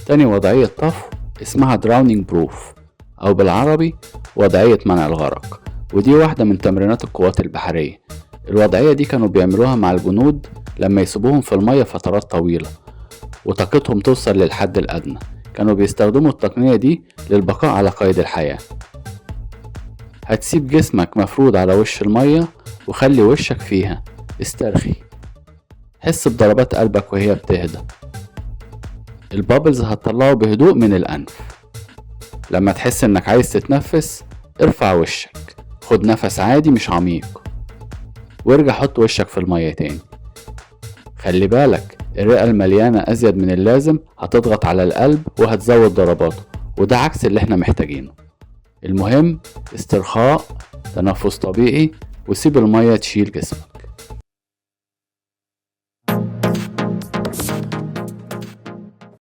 تاني وضعية طفو اسمها دراونينج بروف أو بالعربي وضعية منع الغرق، ودي واحدة من تمرينات القوات البحرية. الوضعية دي كانوا بيعملوها مع الجنود لما يسيبوهم في المية فترات طويلة وطاقتهم توصل للحد الأدنى. كانوا بيستخدموا التقنية دي للبقاء على قيد الحياة. هتسيب جسمك مفرود على وش المية وخلي وشك فيها، استرخي، حس بضربات قلبك وهي بتهدى. البابلز هتطلعه بهدوء من الأنف. لما تحس انك عايز تتنفس ارفع وشك، خد نفس عادي مش عميق، وارجع حط وشك في المية تاني. خلي بالك الرئة المليانة أزيد من اللازم هتضغط على القلب وهتزود ضرباته، وده عكس اللي احنا محتاجينه. المهم استرخاء، تنفس طبيعي، وسيب المية تشيل جسمك.